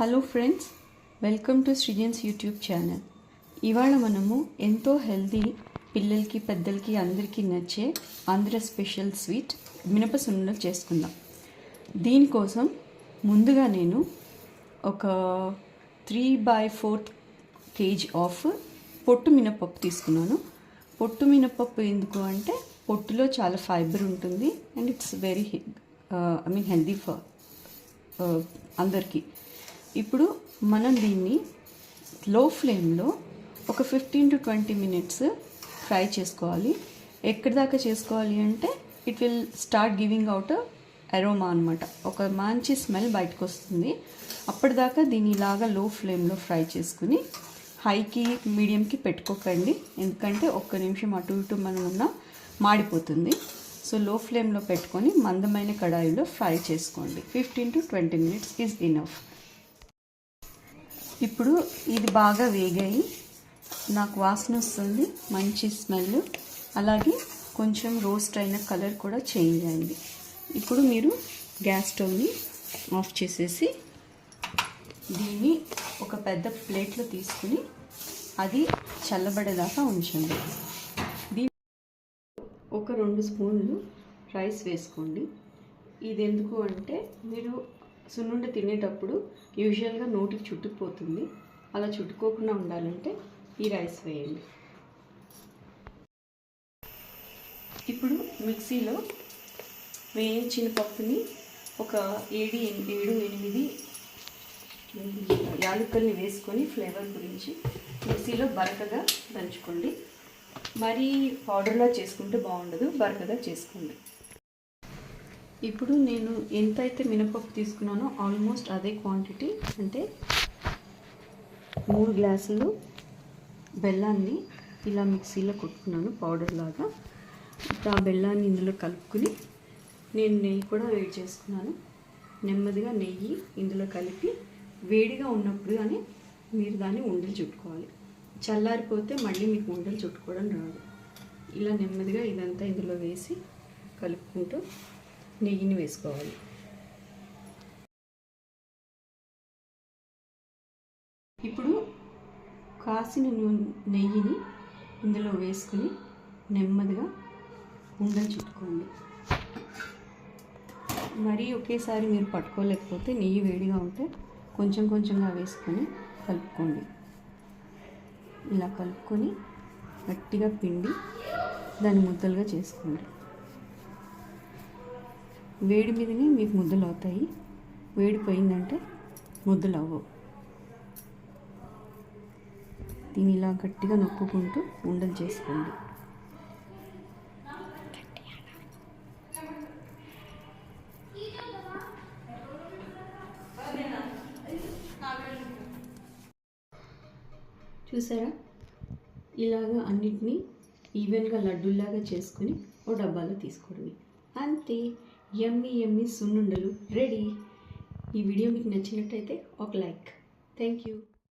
Hello friends, welcome to Srujan's YouTube channel. ఇవాళ మనము ఎంతో హెల్తీ, పిల్లలకి పెద్దలకి అందరికీ నచ్చే ఆంధ్ర స్పెషల్ స్వీట్ మినప సున్నుండలు చేసుకుందాం. దీనికోసం ముందుగా నేను ఒక 3/4 kg ఆఫ్ పొట్టు మినపప్పు తీసుకున్నాను. పొట్టు మినపప్పు ఎందుకు అంటే పొట్టులో చాలా ఫైబర్ ఉంటుంది and it's very healthy for అందరికీ. ఇప్పుడు మనం దీన్ని లో ఫ్లేమ్లో ఒక 15 to 20 minutes ఫ్రై చేసుకోవాలి. ఎక్కడి దాకా చేసుకోవాలి అంటే it will start giving out aroma అనమాట. ఒక మంచి స్మెల్ బయటకు వస్తుంది. అప్పటిదాకా దీన్ని ఇలాగా లో ఫ్లేమ్లో ఫ్రై చేసుకుని హైకి మీడియంకి పెట్టుకోకండి, ఎందుకంటే ఒక్క నిమిషం అటు ఇటు మనం ఉన్న మాడిపోతుంది. సో లో ఫ్లేమ్లో పెట్టుకొని మందమైన కడాయిలో ఫ్రై చేసుకోండి. 15 to 20 minutes ఈజ్ ఇనఫ్. ఇప్పుడు ఇది బాగా వేగాయి, నాకు వాసన వస్తుంది, మంచి స్మెల్, అలాగే కొంచెం రోస్ట్ అయిన కలర్ కూడా చేంజ్ అయింది. ఇప్పుడు మీరు గ్యాస్ స్టవ్ని ఆఫ్ చేసేసి దీన్ని ఒక పెద్ద ప్లేట్లో తీసుకుని అది చల్లబడేదాకా ఉంచండి. దీని ఒక 2 స్పూన్లు రైస్ వేసుకోండి. ఇది ఎందుకు అంటే మీరు సున్నుండ తినేటప్పుడు యూజువల్గా నోటికి చుట్టుకుపోతుంది. అలా చుట్టుకోకుండా ఉండాలంటే ఈ రైస్ వేయండి. ఇప్పుడు మిక్సీలో వేయించిన పప్పుని ఒక 7-8 యాలకుల్ని వేసుకొని ఫ్లేవర్ గురించి మిక్సీలో బరకగా దంచుకోండి. మరీ పౌడర్లా చేసుకుంటే బాగుండదు, బరకగా చేసుకోండి. ఇప్పుడు నేను ఎంతైతే మినపప్పు తీసుకున్నానో ఆల్మోస్ట్ అదే క్వాంటిటీ, అంటే 3 గ్లాసులు బెల్లాన్ని ఇలా మిక్సీలో కొట్టుకున్నాను పౌడర్ లాగా. ఇప్పుడు ఆ బెల్లాన్ని ఇందులో కలుపుకుని నేను నెయ్యి కూడా వేడి చేసుకున్నాను. నెమ్మదిగా నెయ్యి ఇందులో కలిపి వేడిగా ఉన్నప్పుడు కానీ మీరు దాన్ని ఉండలు చుట్టుకోవాలి. చల్లారిపోతే మళ్ళీ మీకు ఉండలు చుట్టుకోవడం రాదు. ఇలా నెమ్మదిగా ఇదంతా ఇందులో వేసి కలుపుకుంటూ నెయ్యిని వేసుకోవాలి. ఇప్పుడు కాసిన నెయ్యిని ఇందులో వేసుకుని నెమ్మదిగా ఉండలు చుట్టుకోండి. మరీ ఒకేసారి మీరు పట్టుకోలేకపోతే నెయ్యి వేడిగా ఉంటే కొంచెం కొంచెంగా వేసుకొని కలుపుకోండి. ఇలా కలుపుకొని గట్టిగా పిండి దాన్ని ముద్దలుగా చేసుకోండి. వేడి మీదనే మీకు ముద్దలు అవుతాయి, వేడిపోయిందంటే ముద్దలు అవ్వవు. దీన్ని ఇలా గట్టిగా నొక్కుకుంటూ ఉండలు చేసుకోండి. చూసారా, ఇలాగా అన్నిటినీ ఈవెన్గా లడ్డూలాగా చేసుకుని ఓ డబ్బాలో తీసుకోండి. అంతే, యమ్మీ సున్నుండలు రెడీ. ఈ వీడియో మీకు నచ్చినట్టయితే ఒక లైక్. Thank you.